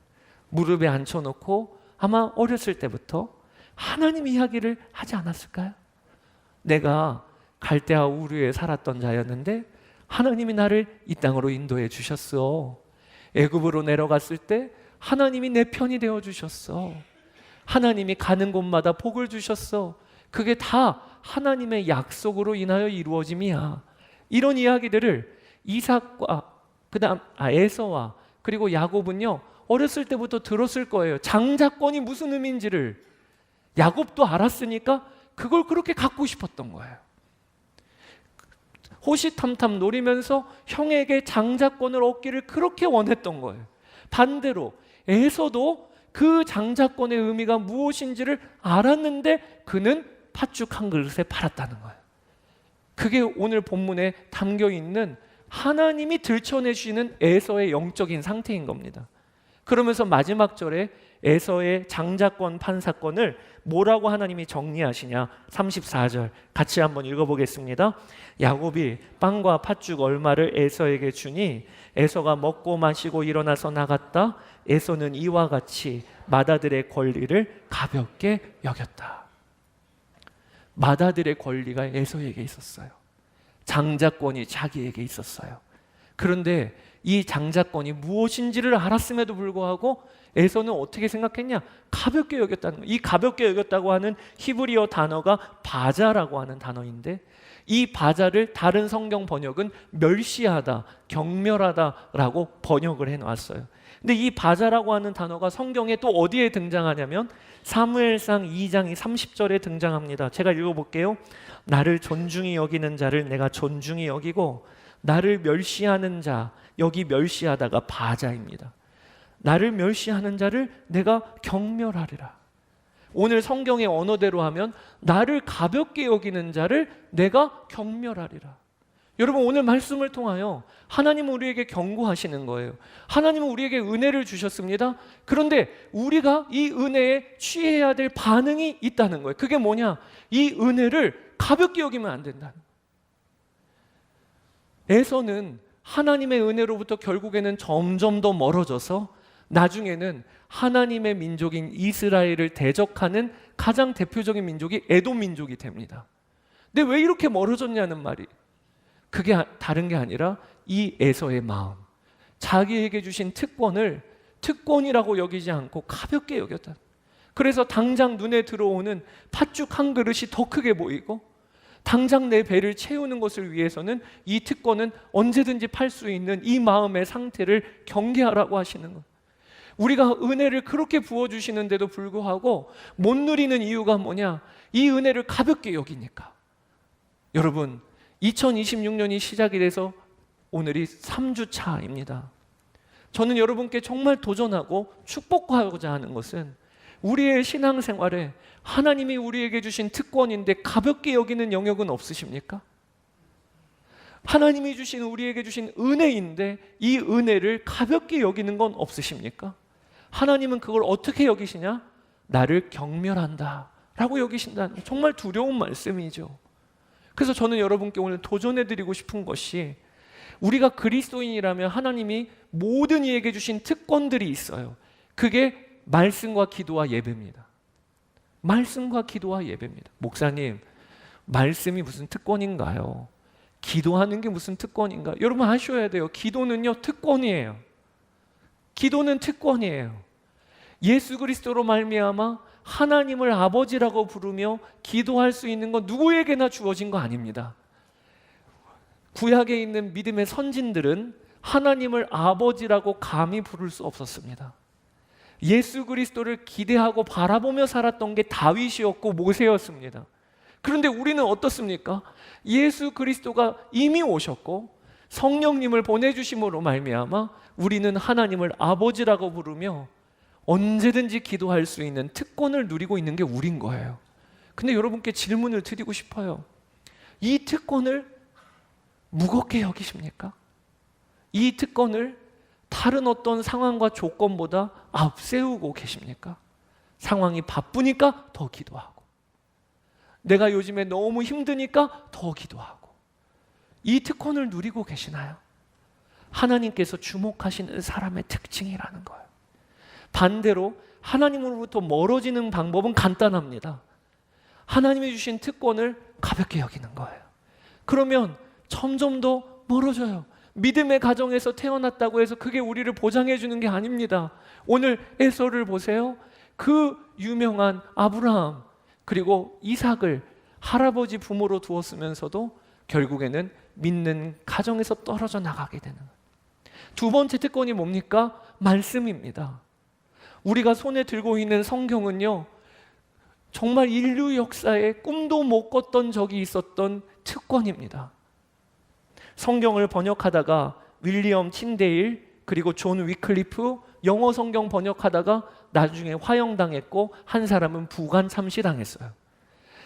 Speaker 1: 무릎에 앉혀놓고 아마 어렸을 때부터 하나님 이야기를 하지 않았을까요? 내가 갈대아 우르에 살았던 자였는데 하나님이 나를 이 땅으로 인도해 주셨어. 애굽으로 내려갔을 때 하나님이 내 편이 되어 주셨어. 하나님이 가는 곳마다 복을 주셨어. 그게 다 하나님의 약속으로 인하여 이루어짐이야. 이런 이야기들을 이삭과 에서와 그리고 야곱은요, 어렸을 때부터 들었을 거예요. 장자권이 무슨 의미인지를 야곱도 알았으니까 그걸 그렇게 갖고 싶었던 거예요. 호시탐탐 노리면서 형에게 장자권을 얻기를 그렇게 원했던 거예요. 반대로 에서도 그 장자권의 의미가 무엇인지를 알았는데 그는 팥죽 한 그릇에 팔았다는 거예요. 그게 오늘 본문에 담겨 있는 하나님이 들춰내시는 에서의 영적인 상태인 겁니다. 그러면서 마지막 절에 에서의 장자권 판사권을 뭐라고 하나님이 정리하시냐? 34절 같이 한번 읽어보겠습니다. 야곱이 빵과 팥죽 얼마를 에서에게 주니 에서가 먹고 마시고 일어나서 나갔다. 에서는 이와 같이 맏아들의 권리를 가볍게 여겼다. 맏아들의 권리가 에서에게 있었어요. 장자권이 자기에게 있었어요. 그런데 이 장자권이 무엇인지를 알았음에도 불구하고 에서는 어떻게 생각했냐? 가볍게 여겼다는 거예요. 이 가볍게 여겼다고 하는 히브리어 단어가 바자라고 하는 단어인데, 이 바자를 다른 성경 번역은 멸시하다, 경멸하다라고 번역을 해놨어요. 근데 이 바자라고 하는 단어가 성경에 또 어디에 등장하냐면 사무엘상 2장 30절에 등장합니다. 제가 읽어볼게요. 나를 존중히 여기는 자를 내가 존중히 여기고 나를 멸시하는 자, 여기 멸시하다가 바자입니다. 나를 멸시하는 자를 내가 경멸하리라. 오늘 성경의 언어대로 하면 나를 가볍게 여기는 자를 내가 경멸하리라. 여러분, 오늘 말씀을 통하여 하나님은 우리에게 경고하시는 거예요. 하나님은 우리에게 은혜를 주셨습니다. 그런데 우리가 이 은혜에 취해야 될 반응이 있다는 거예요. 그게 뭐냐? 이 은혜를 가볍게 여기면 안 된다는 거예요. 에서는 하나님의 은혜로부터 결국에는 점점 더 멀어져서 나중에는 하나님의 민족인 이스라엘을 대적하는 가장 대표적인 민족이 에돔 민족이 됩니다. 근데 왜 이렇게 멀어졌냐는 말이, 그게 다른 게 아니라 이 에서의 마음, 자기에게 주신 특권을 특권이라고 여기지 않고 가볍게 여겼다. 그래서 당장 눈에 들어오는 팥죽 한 그릇이 더 크게 보이고, 당장 내 배를 채우는 것을 위해서는 이 특권은 언제든지 팔 수 있는 이 마음의 상태를 경계하라고 하시는 거예요. 우리가 은혜를 그렇게 부어주시는데도 불구하고 못 누리는 이유가 뭐냐? 이 은혜를 가볍게 여기니까. 여러분, 2026년이 시작이 돼서 오늘이 3주 차입니다. 저는 여러분께 정말 도전하고 축복하고자 하는 것은 우리의 신앙생활에 하나님이 우리에게 주신 특권인데 가볍게 여기는 영역은 없으십니까? 하나님이 주신 우리에게 주신 은혜인데 이 은혜를 가볍게 여기는 건 없으십니까? 하나님은 그걸 어떻게 여기시냐? 나를 경멸한다 라고 여기신다는, 정말 두려운 말씀이죠. 그래서 저는 여러분께 오늘 도전해드리고 싶은 것이, 우리가 그리스도인이라면 하나님이 모든 이에게 주신 특권들이 있어요. 그게 말씀과 기도와 예배입니다. 말씀과 기도와 예배입니다. 목사님, 말씀이 무슨 특권인가요? 기도하는 게 무슨 특권인가? 여러분 아셔야 돼요. 기도는요, 특권이에요. 기도는 특권이에요. 예수 그리스도로 말미암아 하나님을 아버지라고 부르며 기도할 수 있는 건 누구에게나 주어진 거 아닙니다. 구약에 있는 믿음의 선진들은 하나님을 아버지라고 감히 부를 수 없었습니다. 예수 그리스도를 기대하고 바라보며 살았던 게 다윗이었고 모세였습니다. 그런데 우리는 어떻습니까? 예수 그리스도가 이미 오셨고 성령님을 보내주심으로 말미암아 우리는 하나님을 아버지라고 부르며 언제든지 기도할 수 있는 특권을 누리고 있는 게 우린 거예요. 근데 여러분께 질문을 드리고 싶어요. 이 특권을 무겁게 여기십니까? 이 특권을 다른 어떤 상황과 조건보다 앞세우고 계십니까? 상황이 바쁘니까 더 기도하고, 내가 요즘에 너무 힘드니까 더 기도하고, 이 특권을 누리고 계시나요? 하나님께서 주목하시는 사람의 특징이라는 거예요. 반대로 하나님으로부터 멀어지는 방법은 간단합니다. 하나님이 주신 특권을 가볍게 여기는 거예요. 그러면 점점 더 멀어져요. 믿음의 가정에서 태어났다고 해서 그게 우리를 보장해 주는 게 아닙니다. 오늘 에서를 보세요. 그 유명한 아브라함 그리고 이삭을 할아버지 부모로 두었으면서도 결국에는 믿는 가정에서 떨어져 나가게 되는 거예요. 두 번째 특권이 뭡니까? 말씀입니다. 우리가 손에 들고 있는 성경은요, 정말 인류 역사에 꿈도 못 꿨던 적이 있었던 특권입니다. 성경을 번역하다가 윌리엄 틴데일 그리고 존 위클리프, 영어 성경 번역하다가 나중에 화형당했고 한 사람은 부관 참시당했어요.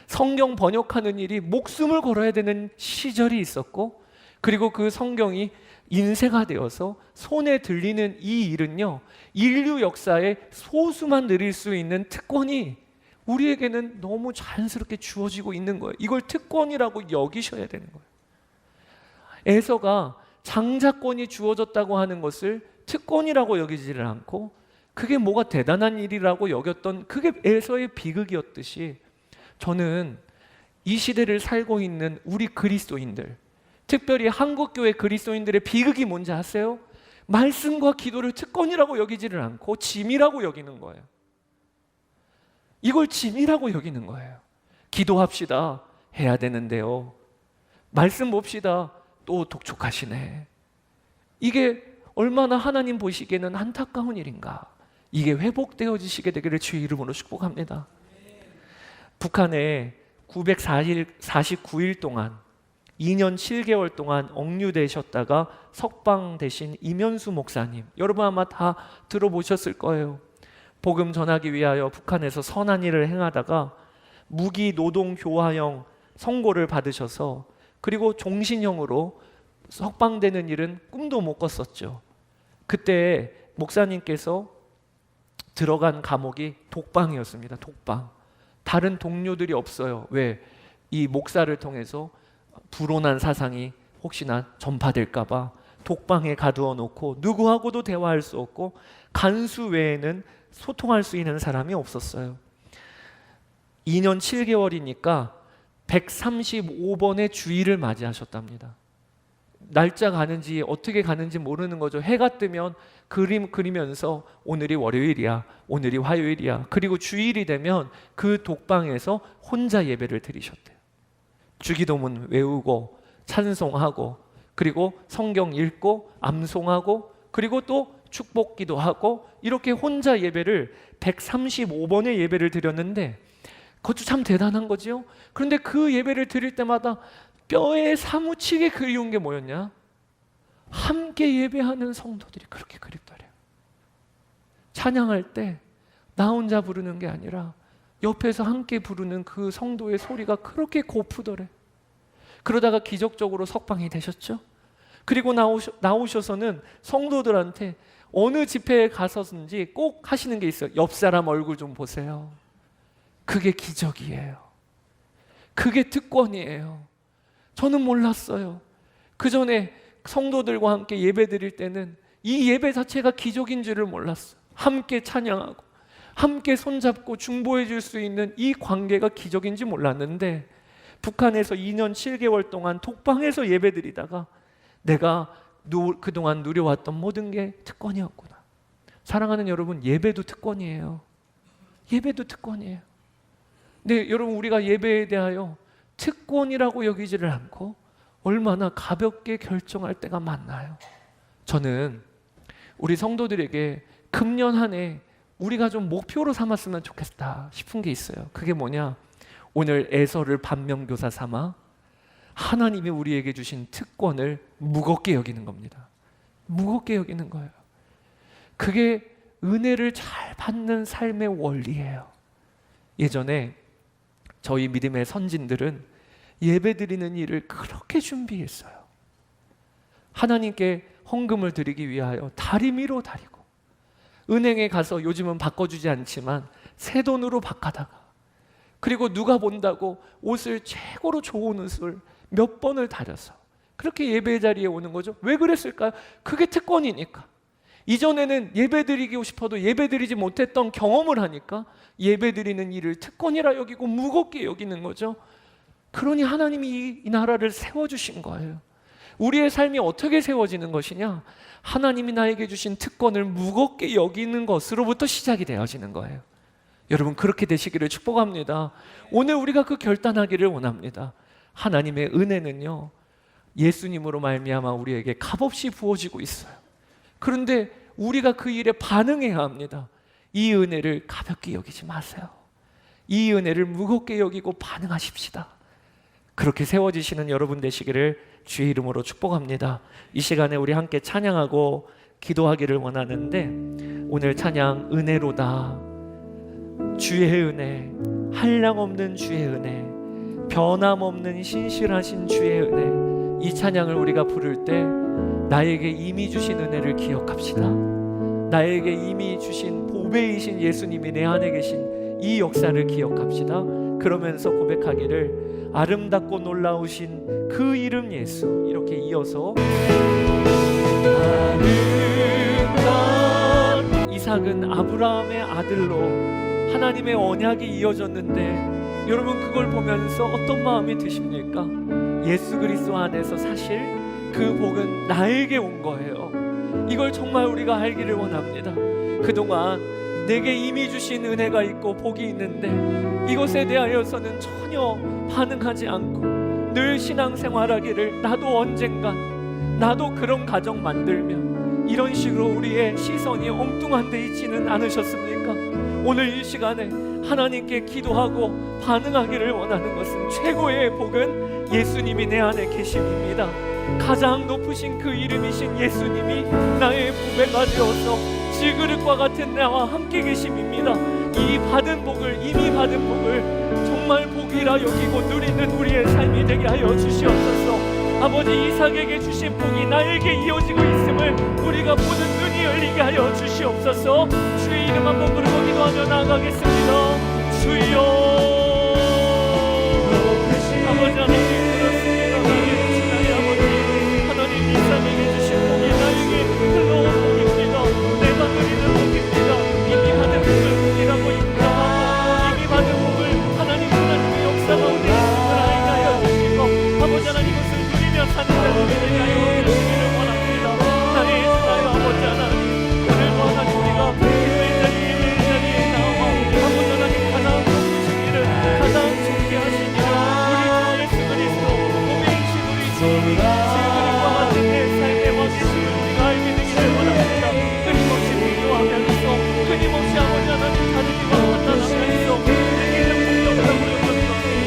Speaker 1: 성경 번역하는 일이 목숨을 걸어야 되는 시절이 있었고, 그리고 그 성경이 인쇄가 되어서 손에 들리는 이 일은요, 인류 역사에 소수만 누릴 수 있는 특권이 우리에게는 너무 자연스럽게 주어지고 있는 거예요. 이걸 특권이라고 여기셔야 되는 거예요. 에서가 장자권이 주어졌다고 하는 것을 특권이라고 여기지를 않고, 그게 뭐가 대단한 일이라고 여겼던, 그게 에서의 비극이었듯이, 저는 이 시대를 살고 있는 우리 그리스도인들, 특별히 한국교회 그리스도인들의 비극이 뭔지 아세요? 말씀과 기도를 특권이라고 여기지를 않고 짐이라고 여기는 거예요. 이걸 짐이라고 여기는 거예요. 기도합시다. 해야 되는데요. 말씀 봅시다. 또 독촉하시네. 이게 얼마나 하나님 보시기에는 안타까운 일인가. 이게 회복되어지시게 되기를 주의 이름으로 축복합니다. 북한에 949일 동안 2년 7개월 동안 억류되셨다가 석방되신 이면수 목사님, 여러분 아마 다 들어보셨을 거예요. 복음 전하기 위하여 북한에서 선한 일을 행하다가 무기 노동 교화형 선고를 받으셔서, 그리고 종신형으로 석방되는 일은 꿈도 못 꿨었죠. 그때 목사님께서 들어간 감옥이 독방이었습니다. 독방. 다른 동료들이 없어요. 왜? 이 목사를 통해서 불온한 사상이 혹시나 전파될까봐 독방에 가두어 놓고 누구하고도 대화할 수 없고 간수 외에는 소통할 수 있는 사람이 없었어요. 2년 7개월이니까 135번의 주일을 맞이하셨답니다. 날짜 가는지 어떻게 가는지 모르는 거죠. 해가 뜨면 그림 그리면서 오늘이 월요일이야, 오늘이 화요일이야. 그리고 주일이 되면 그 독방에서 혼자 예배를 드리셨대요. 주기도문 외우고 찬송하고, 그리고 성경 읽고 암송하고, 그리고 또 축복기도 하고, 이렇게 혼자 예배를 135번의 예배를 드렸는데, 그것도 참 대단한 거지요. 그런데 그 예배를 드릴 때마다 뼈에 사무치게 그리운 게 뭐였냐? 함께 예배하는 성도들이 그렇게 그립더래요. 찬양할 때 나 혼자 부르는 게 아니라 옆에서 함께 부르는 그 성도의 소리가 그렇게 고프더래. 그러다가 기적적으로 석방이 되셨죠. 그리고 나오셔서는 성도들한테 어느 집회에 가서든지 꼭 하시는 게 있어요. 옆 사람 얼굴 좀 보세요. 그게 기적이에요. 그게 특권이에요. 저는 몰랐어요. 그 전에 성도들과 함께 예배 드릴 때는 이 예배 자체가 기적인 줄을 몰랐어요. 함께 찬양하고 함께 손잡고 중보해 줄 수 있는 이 관계가 기적인지 몰랐는데, 북한에서 2년 7개월 동안 독방에서 예배 드리다가 내가 그동안 누려왔던 모든 게 특권이었구나. 사랑하는 여러분, 예배도 특권이에요. 예배도 특권이에요. 근데 여러분, 우리가 예배에 대하여 특권이라고 여기지를 않고 얼마나 가볍게 결정할 때가 많나요? 저는 우리 성도들에게 금년 한 해 우리가 좀 목표로 삼았으면 좋겠다 싶은 게 있어요. 그게 뭐냐? 오늘 에서를 반면교사 삼아 하나님이 우리에게 주신 특권을 무겁게 여기는 겁니다. 무겁게 여기는 거예요. 그게 은혜를 잘 받는 삶의 원리예요. 예전에 저희 믿음의 선진들은 예배드리는 일을 그렇게 준비했어요. 하나님께 헌금을 드리기 위하여 다리미로 다리고, 은행에 가서 요즘은 바꿔주지 않지만 새 돈으로 바꿔다가, 그리고 누가 본다고 옷을 최고로 좋은 옷을 몇 번을 다려서 그렇게 예배 자리에 오는 거죠. 왜 그랬을까요? 그게 특권이니까. 이전에는 예배드리고 싶어도 예배드리지 못했던 경험을 하니까 예배드리는 일을 특권이라 여기고 무겁게 여기는 거죠. 그러니 하나님이 이 나라를 세워주신 거예요. 우리의 삶이 어떻게 세워지는 것이냐? 하나님이 나에게 주신 특권을 무겁게 여기는 것으로부터 시작이 되어지는 거예요. 여러분, 그렇게 되시기를 축복합니다. 오늘 우리가 그 결단하기를 원합니다. 하나님의 은혜는요, 예수님으로 말미암아 우리에게 값없이 부어지고 있어요. 그런데 우리가 그 일에 반응해야 합니다. 이 은혜를 가볍게 여기지 마세요. 이 은혜를 무겁게 여기고 반응하십시다. 그렇게 세워지시는 여러분 되시기를 주의 이름으로 축복합니다. 이 시간에 우리 함께 찬양하고 기도하기를 원하는데, 오늘 찬양 은혜로다, 주의 은혜, 한량없는 주의 은혜, 변함없는 신실하신 주의 은혜, 이 찬양을 우리가 부를 때 나에게 이미 주신 은혜를 기억합시다. 나에게 이미 주신 보배이신 예수님이 내 안에 계신 이 역사를 기억합시다. 그러면서 고백하기를, 아름답고 놀라우신 그 이름 예수, 이렇게 이어서 이삭은 아브라함의 아들로 하나님의 언약이 이어졌는데, 여러분 그걸 보면서 어떤 마음이 드십니까? 예수 그리스도 안에서 사실 그 복은 나에게 온 거예요. 이걸 정말 우리가 알기를 원합니다. 그동안 내게 이미 주신 은혜가 있고 복이 있는데 이것에 대하여서는 전혀 반응하지 않고 늘 신앙생활하기를, 나도 언젠간 나도 그런 가정 만들면, 이런 식으로 우리의 시선이 엉뚱한 데 있지는 않으셨습니까? 오늘 이 시간에 하나님께 기도하고 반응하기를 원하는 것은, 최고의 복은 예수님이 내 안에 계심입니다. 가장 높으신 그 이름이신 예수님이 나의 부배가 되어서 질그릇과 같은 나와 함께 계심입니다. 이 받은 복을, 이미 받은 복을 정말 복이라 여기고 누리는 우리의 삶이 되게 하여 주시옵소서. 아버지, 이삭에게 주신 복이 나에게 이어지고 있음을 우리가 보는 눈이 열리게 하여 주시옵소서. 주의 이름 한번 부르고 기도하며 나아가겠습니다. 주여, 아버지 하나님, 이삭에게 주신 복이 나에게 흘러온 복입니다. 내가 누리는 복입니다. 이미 받은 복을 복이라고 인정하고, 이미 받은 복을 하나님의 역사 가운데 있음을 알게 하여 주시고, 아버지 하나님, 이것을 누리며 사는 자들이 되게 하여 주시기를 원합니다. 나의 주나요 아버지 하나님, 오늘도 하나님 우리가 예배 자리에 나와 아버지 하나님 가장 높으신 일을, 가장 좋게 하신 일을, 우리 주 예수 그리스도 보배이신 우리 주님이 끊임없이 아버지 하나님 다루기와 나타나면서 내게는 복이 없다고 여겼어.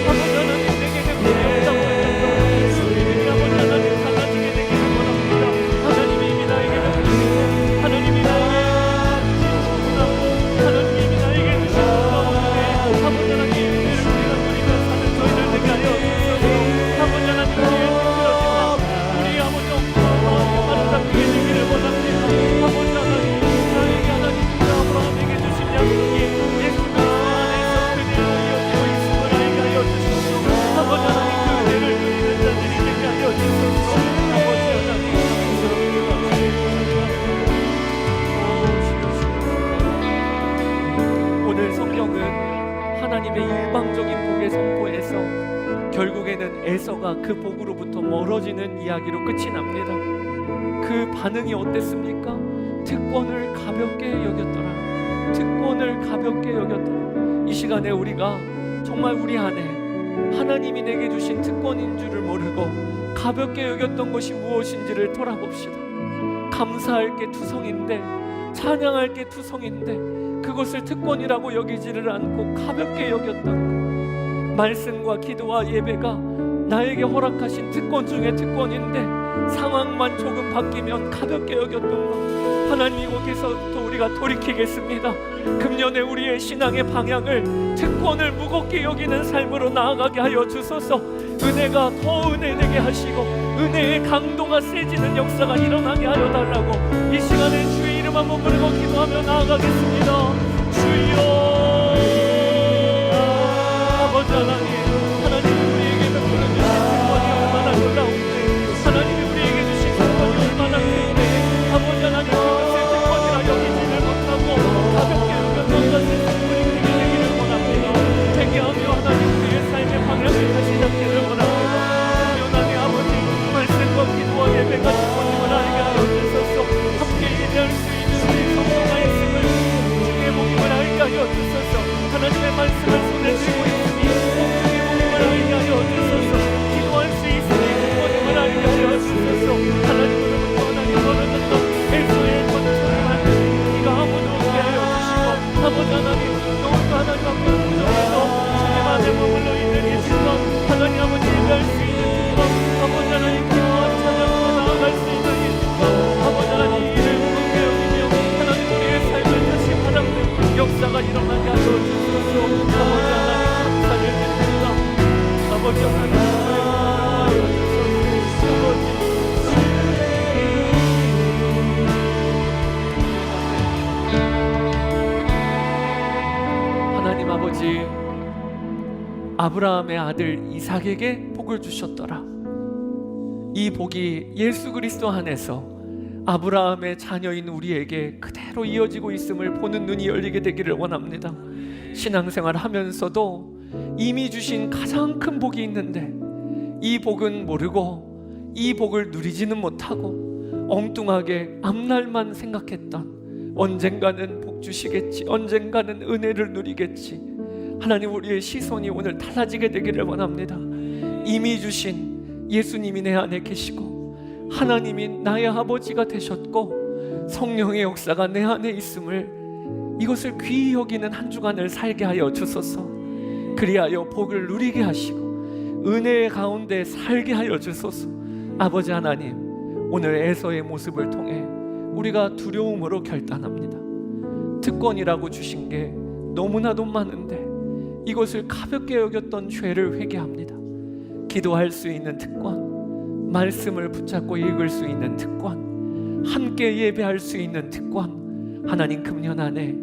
Speaker 1: 아버지 하나님, 내게는 복이 없다고 여겼어. 주님이 아버지 하나님 달라지게 되기를 원합니다. 하나님이 이미 나에게 주시고, 하나님이 나에게 주시고, 하나님이 이미 나에게 주시고, 아버지 하나님 은혜를 우리가 누리며 사는 저희들 되게 하여 주소서. 아버지 하나님, 우리의 힘들었지만 우리 아버지 엉뚱하고 아름답게 되기를 원합니다. 아버지 하나님, 나에게 하나님 아브라함에게 주신 약속이 예수 그리스도 안에서 그대로 이어지고 있음을 알게 하여 주시옵소서. 아버지 하나님, 그 은혜를 누리는 자들이 되게 하여 주시옵소서. 아버지 하나님, 오늘 성경은 하나님의 일방적인 복의 선포에서 결국에는 에서가 그 복으로부터 멀어지는 이야기로 끝이 납니다. 그 반응이 어땠습니까? 특권을 가볍게 여겼더라. 특권을 가볍게 여겼더라. 이 시간에 우리가 정말 우리 안에 하나님이 내게 주신 특권인 줄을 모르고 가볍게 여겼던 것이 무엇인지를 돌아봅시다. 감사할 게 투성인데, 찬양할 게 투성인데 그것을 특권이라고 여기지를 않고 가볍게 여겼던 것. 말씀과 기도와 예배가 나에게 허락하신 특권 중에 특권인데 상황만 조금 바뀌면 가볍게 여겼던 것, 하나님 거기서부터 우리가 돌이키겠습니다. 금년에 우리의 신앙의 방향을 특권을 무겁게 여기는 삶으로 나아가게 하여 주소서. 은혜가 더 은혜되게 하시고 은혜의 강도가 세지는 역사가 일어나게 하여 달라고 이 시간에 주의 이름 한번 부르고 기도하며 나아가겠습니다. 주여, 아버지 하나님, 하나님이 우리에게 베풀어 주신 특권이 얼마나 놀라운데, 하나님이 우리에게 주신 특권이 얼마나 큰데, 아버지 하나님 그것을 특권이라 여기지를 못하고 가볍게 여겼던 것을 특권이 되게 되기를 원합니다. 회개하며 하나님 우리의 삶의 방향을 다시 잡기를 원합니다. 하나님 아버지, 말씀과 기도와 예배가 특권임을 알게 하여 주소서. 함께 예배할 수 있는 우리 성도가 있음을, 주의 복음을 알게 하여 주소서. 하나님의 말씀을 손에 쥐고 있으니 주의 복음을 알게 하여 주소서. 기도할 수 있으니 복음을 알게 하여 주소서. 하나님으로부터 하나님 벌어졌던 애소의 권총을 받는 우리가 아무도 없게 하여 주시고, 아버지 하나님 너무도 하나님 앞에 부족해도 주님 안에 머물러 있는 이 시간, 하나님 아버지 예배할 수 있는 시간, 아버지 하나님 기도와 찬양과 나아갈 수 있는 이 시간, 아버지 하나님 이를 무겁게 여기며 하나님 우리의 삶을 다시 바라보는 역사가 일어나게 하여 주소서. 아버지 하나님 감사를 드립니다. 아버지 하나님 하여 주소서. 하나님 아버지, 아브라함의 아들 이삭에게 복을 주셨더라. 이 복이 예수 그리스도 안에서 아브라함의 자녀인 우리에게 그대로 이어지고 있음을 보는 눈이 열리게 되기를 원합니다. 신앙생활 하면서도 이미 주신 가장 큰 복이 있는데 이 복은 모르고 이 복을 누리지는 못하고 엉뚱하게 앞날만 생각했던, 언젠가는 복 주시겠지, 언젠가는 은혜를 누리겠지, 하나님 우리의 시선이 오늘 달라지게 되기를 원합니다. 이미 주신 예수님이 내 안에 계시고 하나님이 나의 아버지가 되셨고 성령의 역사가 내 안에 있음을, 이것을 귀히 여기는 한 주간을 살게 하여 주소서. 그리하여 복을 누리게 하시고 은혜의 가운데 살게 하여 주소서. 아버지 하나님, 오늘 에서의 모습을 통해 우리가 두려움으로 결단합니다. 특권이라고 주신 게 너무나도 많은데 이것을 가볍게 여겼던 죄를 회개합니다. 기도할 수 있는 특권, 말씀을 붙잡고 읽을 수 있는 특권, 함께 예배할 수 있는 특권, 하나님 금년 안에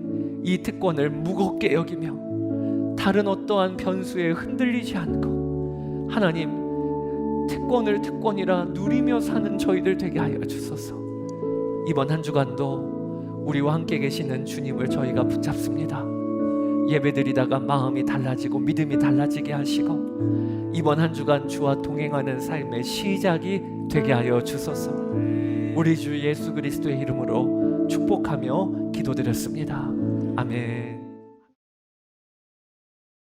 Speaker 1: 이 특권을 무겁게 여기며 다른 어떠한 변수에 흔들리지 않고 하나님 특권을 특권이라 누리며 사는 저희들 되게 하여 주소서. 이번 한 주간도 우리와 함께 계시는 주님을 저희가 붙잡습니다. 예배드리다가 마음이 달라지고 믿음이 달라지게 하시고 이번 한 주간 주와 동행하는 삶의 시작이 되게 하여 주소서. 우리 주 예수 그리스도의 이름으로 축복하며 기도드렸습니다. 아멘.